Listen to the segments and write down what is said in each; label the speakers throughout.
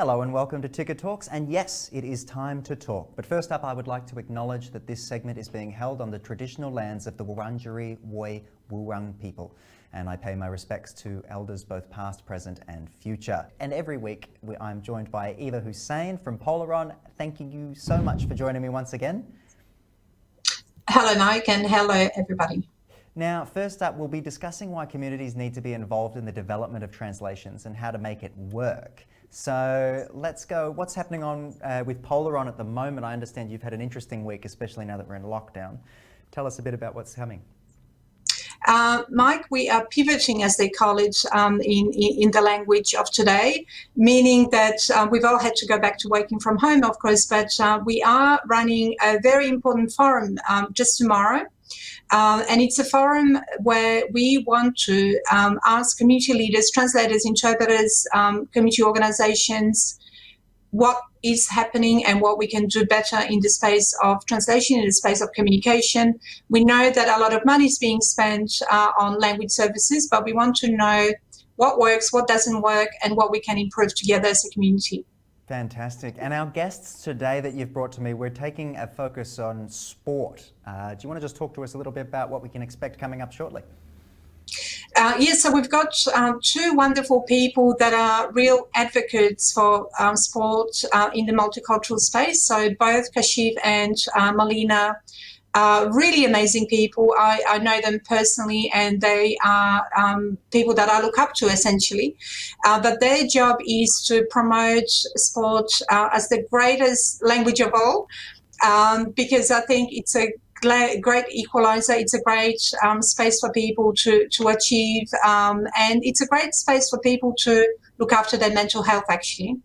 Speaker 1: Hello and welcome to Ticker Talks, and yes, it is time to talk. But first up, I would like to acknowledge that this segment is being held on the traditional lands of the Wurundjeri Woi Wurrung people, and I pay my respects to elders both past, present and future. And every week I'm joined by Eva Hussain from Polaron. Thank you so much for joining me once again.
Speaker 2: Hello Mike, and hello everybody.
Speaker 1: Now, first up, we'll be discussing why communities need to be involved in the development of translations and how to make it work. So let's go. What's happening on with Polaron at the moment? I understand you've had an interesting week, especially now that we're in lockdown. Tell us a bit about what's coming.
Speaker 2: Mike, we are pivoting, as they call it, in the language of today, meaning that we've all had to go back to working from home, of course, but we are running a very important forum just tomorrow. And it's a forum where we want to ask community leaders, translators, interpreters, community organizations, what is happening and what we can do better in the space of translation, in the space of communication. We know that a lot of money is being spent on language services, but we want to know what works, what doesn't work, and what we can improve together as a community.
Speaker 1: Fantastic. And our guests today that you've brought to me, we're taking a focus on sport. Do you want to just talk to us a little bit about what we can expect coming up shortly?
Speaker 2: Yes, so we've got two wonderful people that are real advocates for sport in the multicultural space. So both Kashif and Molina are really amazing people. I know them personally, and they are people that I look up to, essentially. But their job is to promote sport as the greatest language of all, because I think it's a great equalizer. It's a great space for people to achieve, and it's a great space for people to look after their mental health, actually.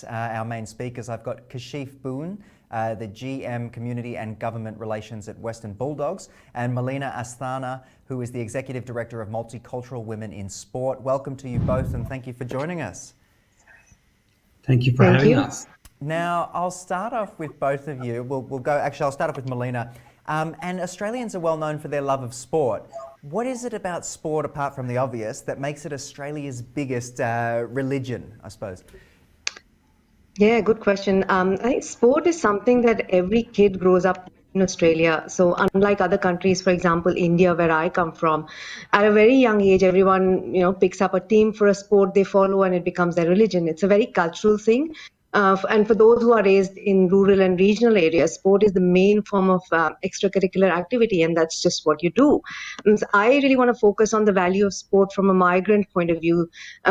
Speaker 1: Our main speakers, I've got Kashif Bouns, the GM Community and Government Relations at Western Bulldogs, and Molina Asthana, who is the Executive Director of Multicultural Women in Sport. Welcome to you both, and thank you for joining us.
Speaker 3: Thank you for having us.
Speaker 1: Now, I'll start off with both of you. I'll start off with Molina. And Australians are well known for their love of sport. What is it about sport, apart from the obvious, that makes it Australia's biggest religion, I suppose?
Speaker 4: Yeah, good question. I think sport is something that every kid grows up in Australia. So unlike other countries, for example, India, where I come from, at a very young age, everyone, picks up a team for a sport they follow and it becomes their religion. It's a very cultural thing. And for those who are raised in rural and regional areas, sport is the main form of extracurricular activity, and that's just what you do. And so I really want to focus on the value of sport from a migrant point of view.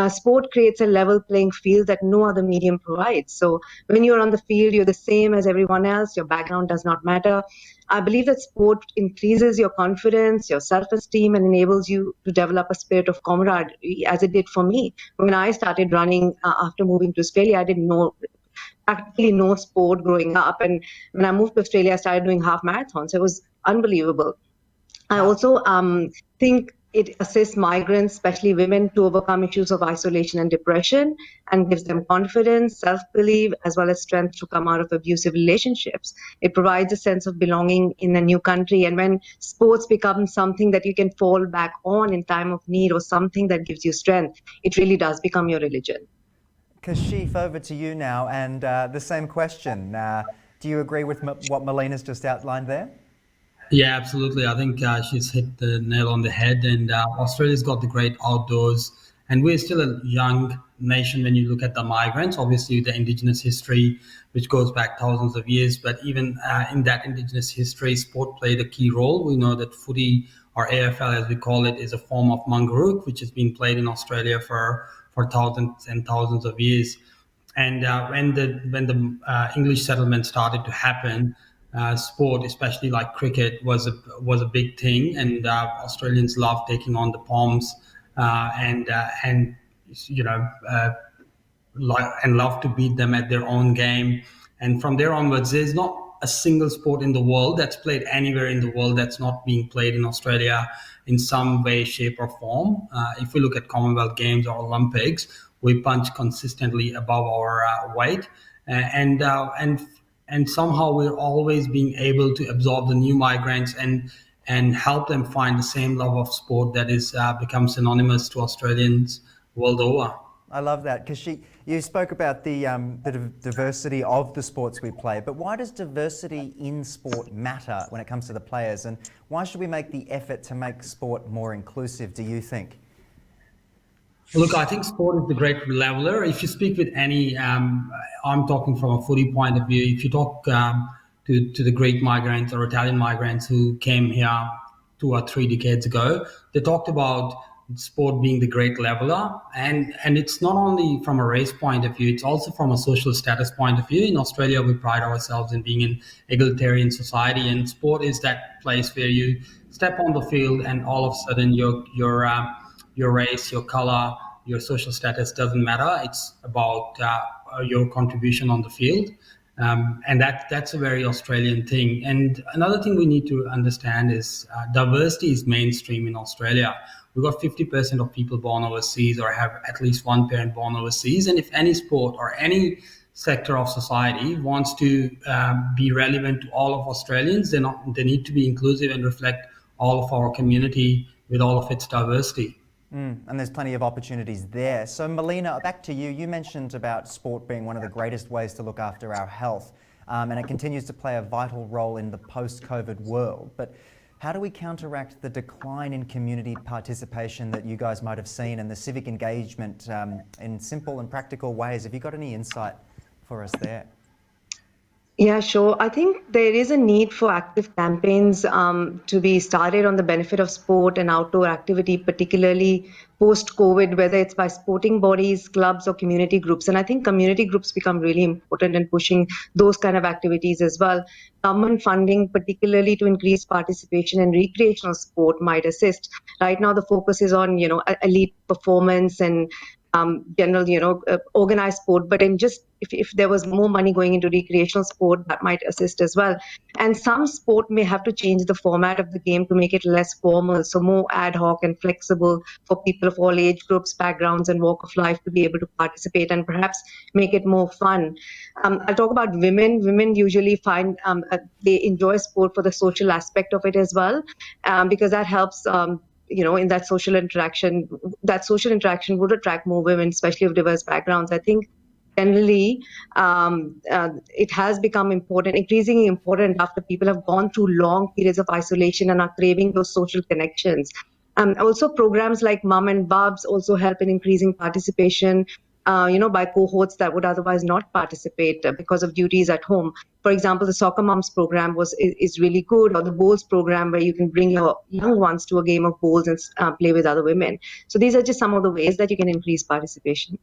Speaker 4: Sport creates a level playing field that no other medium provides. So when you're on the field, you're the same as everyone else. Your background does not matter. I believe that sport increases your confidence, your self-esteem, and enables you to develop a spirit of camaraderie, as it did for me. When I started running after moving to Australia, I didn't know practically no sport growing up. And when I moved to Australia, I started doing half marathons. It was unbelievable. I also think it assists migrants, especially women, to overcome issues of isolation and depression, and gives them confidence, self-belief, as well as strength to come out of abusive relationships. It provides a sense of belonging in a new country. And when sports become something that you can fall back on in time of need, or something that gives you strength, it really does become your religion.
Speaker 1: Kashif, over to you now, and the same question. Do you agree with what Molina's just outlined there?
Speaker 3: Yeah, absolutely. I think she's hit the nail on the head, and Australia's got the great outdoors, and we're still a young nation when you look at the migrants, obviously the Indigenous history, which goes back thousands of years, but even in that Indigenous history, sport played a key role. We know that footy, or AFL as we call it, is a form of Mangarook, which has been played in Australia for thousands and thousands of years. And when the English settlement started to happen, sport, especially like cricket, was a big thing, and Australians loved taking on the Poms and love to beat them at their own game. And from there onwards, there's not a single sport in the world that's played anywhere in the world that's not being played in Australia in some way, shape, or form. If we look at Commonwealth Games or Olympics, we punch consistently above our weight, and somehow we're always being able to absorb the new migrants and help them find the same love of sport that is become synonymous to Australians world over.
Speaker 1: I love that. Because you spoke about the diversity of the sports we play, but why does diversity in sport matter when it comes to the players? And why should we make the effort to make sport more inclusive, do you think?
Speaker 3: Look, I think sport is the great leveler. If you speak with any, I'm talking from a footy point of view. If you talk to the Greek migrants or Italian migrants who came here 2 or 3 decades ago, they talked about sport being the great leveler. And it's not only from a race point of view, it's also from a social status point of view. In Australia, we pride ourselves in being an egalitarian society, and sport is that place where you step on the field and all of a sudden your race, your color, your social status doesn't matter. It's about your contribution on the field. And that's a very Australian thing. And another thing we need to understand is diversity is mainstream in Australia. We've got 50% of people born overseas or have at least one parent born overseas. And if any sport or any sector of society wants to be relevant to all of Australians, then they need to be inclusive and reflect all of our community with all of its diversity.
Speaker 1: And there's plenty of opportunities there. So Molina, back to you. You mentioned about sport being one of the greatest ways to look after our health, and it continues to play a vital role in the post-COVID world. But how do we counteract the decline in community participation that you guys might have seen and the civic engagement in simple and practical ways? Have you got any insight for us there?
Speaker 4: Yeah, sure. I think there is a need for active campaigns to be started on the benefit of sport and outdoor activity, particularly post-COVID, whether it's by sporting bodies, clubs, or community groups. And I think community groups become really important in pushing those kind of activities as well. Government funding, particularly to increase participation in recreational sport, might assist. Right now, the focus is on, elite performance and general, organized sport. But if there was more money going into recreational sport, that might assist as well. And some sport may have to change the format of the game to make it less formal, so more ad hoc and flexible for people of all age groups, backgrounds, and walk of life to be able to participate and perhaps make it more fun. I'll talk about women. Women usually find they enjoy sport for the social aspect of it as well, because that helps. In that social interaction would attract more women, especially of diverse backgrounds. I think generally it has become increasingly important after people have gone through long periods of isolation and are craving those social connections. Also, programs like Mum and Bubs also help in increasing participation, by cohorts that would otherwise not participate because of duties at home. For example, the Soccer Mums program is really good, or the bowls program where you can bring your young ones to a game of bowls and play with other women. So these are just some of the ways that you can increase participation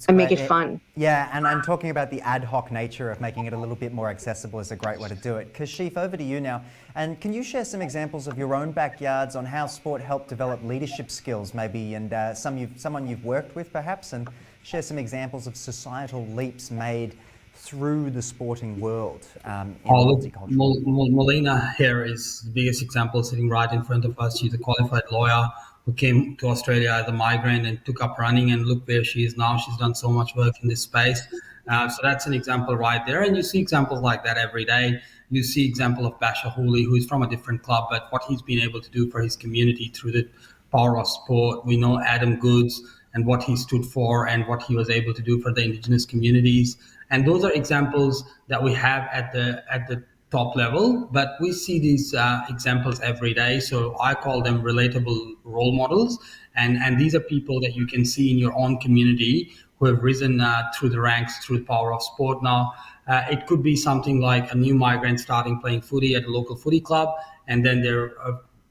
Speaker 4: and make it fun.
Speaker 1: Yeah, and I'm talking about the ad hoc nature of making it a little bit more accessible is a great way to do it. Kashif, over to you now. And can you share some examples of your own backyards on how sport helped develop leadership skills maybe, and someone you've worked with perhaps, and share some examples of societal leaps made through the sporting world in multicultural.
Speaker 3: Molina here is the biggest example sitting right in front of us. She's a qualified lawyer who came to Australia as a migrant and took up running, and look where she is now. She's done so much work in this space. So that's an example right there. And you see examples like that every day. You see example of Basha Hooley, who is from a different club, but what he's been able to do for his community through the power of sport. We know Adam Goods and what he stood for and what he was able to do for the Indigenous communities. And those are examples that we have at the top level, but we see these examples every day. So I call them relatable role models. And these are people that you can see in your own community who have risen through the ranks through the power of sport. Now, it could be something like a new migrant starting playing footy at a local footy club, and then their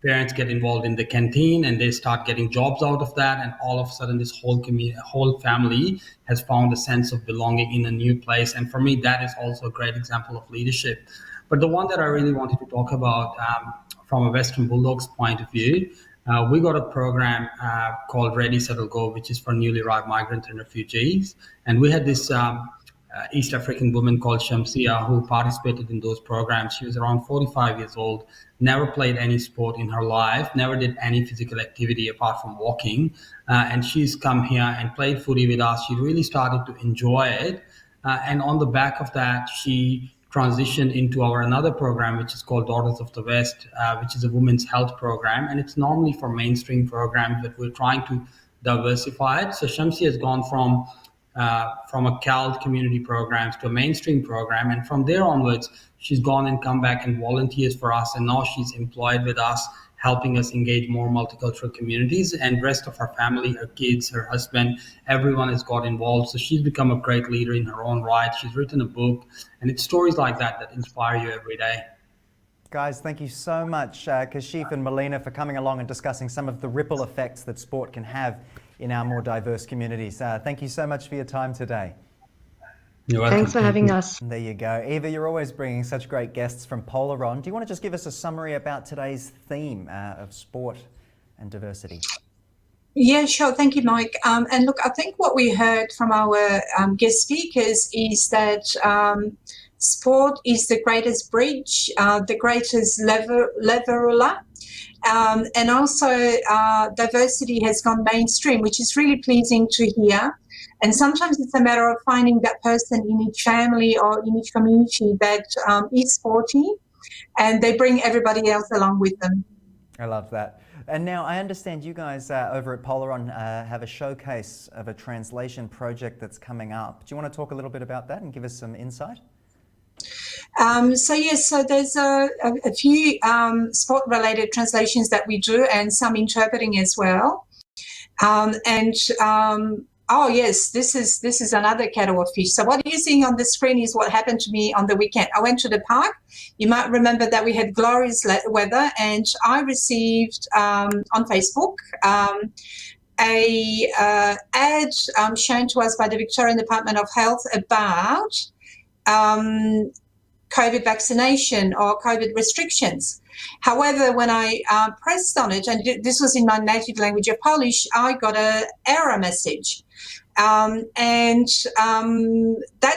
Speaker 3: parents get involved in the canteen and they start getting jobs out of that, and all of a sudden this whole family has found a sense of belonging in a new place. And for me, that is also a great example of leadership. But the one that I really wanted to talk about from a Western Bulldogs point of view, we got a program called Ready, Settle, Go, which is for newly arrived migrants and refugees. And we had this East African woman called Shamsia who participated in those programs. She was around 45 years old, never played any sport in her life, never did any physical activity apart from walking. And she's come here and played footy with us. She really started to enjoy it. And on the back of that, she transitioned into our another program, which is called Daughters of the West, which is a women's health program. And it's normally for mainstream programs, but we're trying to diversify it. So Shamsi has gone from a CALD community programs to a mainstream program, and from there onwards, she's gone and come back and volunteers for us, and now she's employed with us, helping us engage more multicultural communities, and rest of her family, her kids, her husband, everyone has got involved. So she's become a great leader in her own right. She's written a book, and it's stories like that that inspire you every day.
Speaker 1: Guys, thank you so much, Kashif and Molina, for coming along and discussing some of the ripple effects that sport can have in our more diverse communities. Thank you so much for your time today.
Speaker 3: You're welcome.
Speaker 4: Thanks for having us.
Speaker 1: There you go. Eva, you're always bringing such great guests from Polaron. Do you want to just give us a summary about today's theme of sport and diversity?
Speaker 2: Yeah, sure. Thank you, Mike. And look, I think what we heard from our guest speakers is that sport is the greatest bridge, the greatest leveler, and also diversity has gone mainstream, which is really pleasing to hear. And sometimes it's a matter of finding that person in each family or in each community that is sporty, and they bring everybody else along with them.
Speaker 1: I love that. And now I understand you guys over at Polaron have a showcase of a translation project that's coming up. Do you want to talk a little bit about that and give us some insight?
Speaker 2: So there's a few sport-related translations that we do, and some interpreting as well. Oh yes, this is another kettle of fish. So what you're seeing on the screen is what happened to me on the weekend. I went to the park. You might remember that we had glorious weather, and I received on Facebook a ad shown to us by the Victorian Department of Health about COVID vaccination or COVID restrictions. However, when I pressed on it, and this was in my native language of Polish, I got an error message. That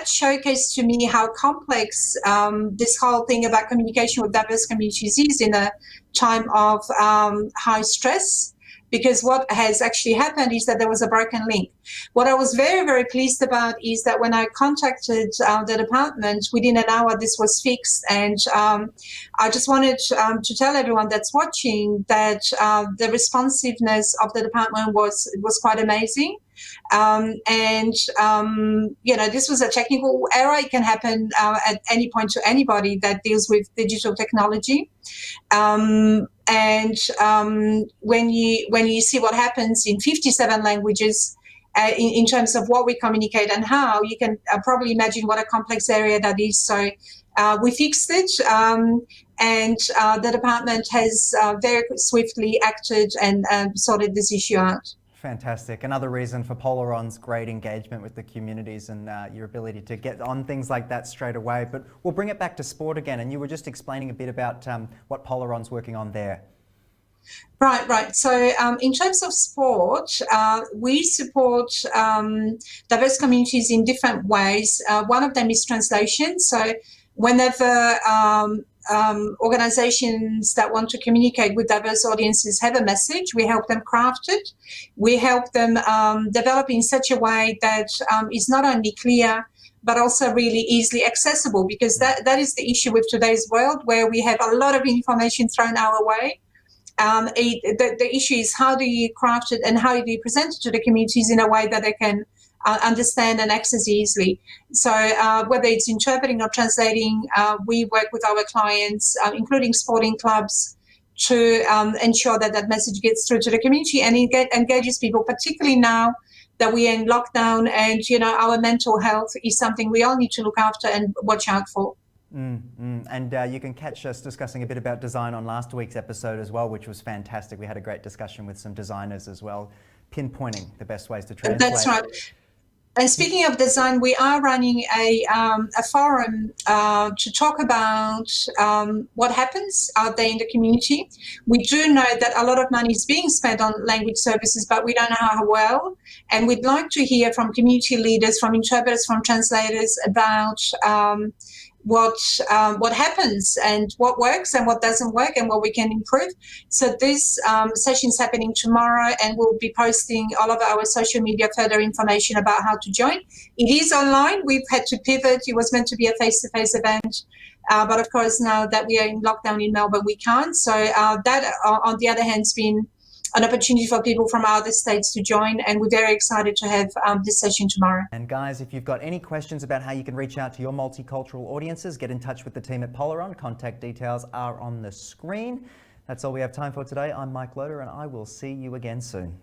Speaker 2: showcased to me how complex this whole thing about communication with diverse communities is in a time of high stress. Because what has actually happened is that there was a broken link. What I was very, very pleased about is that when I contacted the department, within an hour this was fixed. And I just wanted to tell everyone that's watching that the responsiveness of the department was quite amazing. This was a technical error. It can happen at any point to anybody that deals with digital technology. When you see what happens in 57 languages in terms of what we communicate and how, you can probably imagine what a complex area that is. So we fixed it, and the department has very swiftly acted and sorted this issue out.
Speaker 1: Fantastic. Another reason for Polaron's great engagement with the communities and your ability to get on things like that straight away. But we'll bring it back to sport again. And you were just explaining a bit about what Polaron's working on there.
Speaker 2: Right. So in terms of sport, we support diverse communities in different ways. One of them is translation. So whenever organizations that want to communicate with diverse audiences have a message, we help them craft it. We help them develop in such a way that is not only clear, but also really easily accessible, because that is the issue with today's world, where we have a lot of information thrown our way. The issue is, how do you craft it and how do you present it to the communities in a way that they can understand and access easily. So whether it's interpreting or translating, we work with our clients, including sporting clubs, to ensure that message gets through to the community and engages people, particularly now that we are in lockdown, and our mental health is something we all need to look after and watch out for.
Speaker 1: And you can catch us discussing a bit about design on last week's episode as well, which was fantastic. We had a great discussion with some designers as well, pinpointing the best ways to translate.
Speaker 2: That's right. And speaking of design, we are running a forum to talk about what happens out there in the community. We do know that a lot of money is being spent on language services, but we don't know how well. And we'd like to hear from community leaders, from interpreters, from translators about what happens and what works and what doesn't work and what we can improve. So this session is happening tomorrow, and we'll be posting all of our social media further information about how to join. It is online. We've had to pivot. It was meant to be a face-to-face event, but of course now that we are in lockdown in Melbourne, we can't. So that, on the other hand, has been an opportunity for people from other states to join, and we're very excited to have this session tomorrow.
Speaker 1: And guys, if you've got any questions about how you can reach out to your multicultural audiences, get in touch with the team at Polaron. Contact details are on the screen. That's all we have time for today. I'm Mike Loder, and I will see you again soon.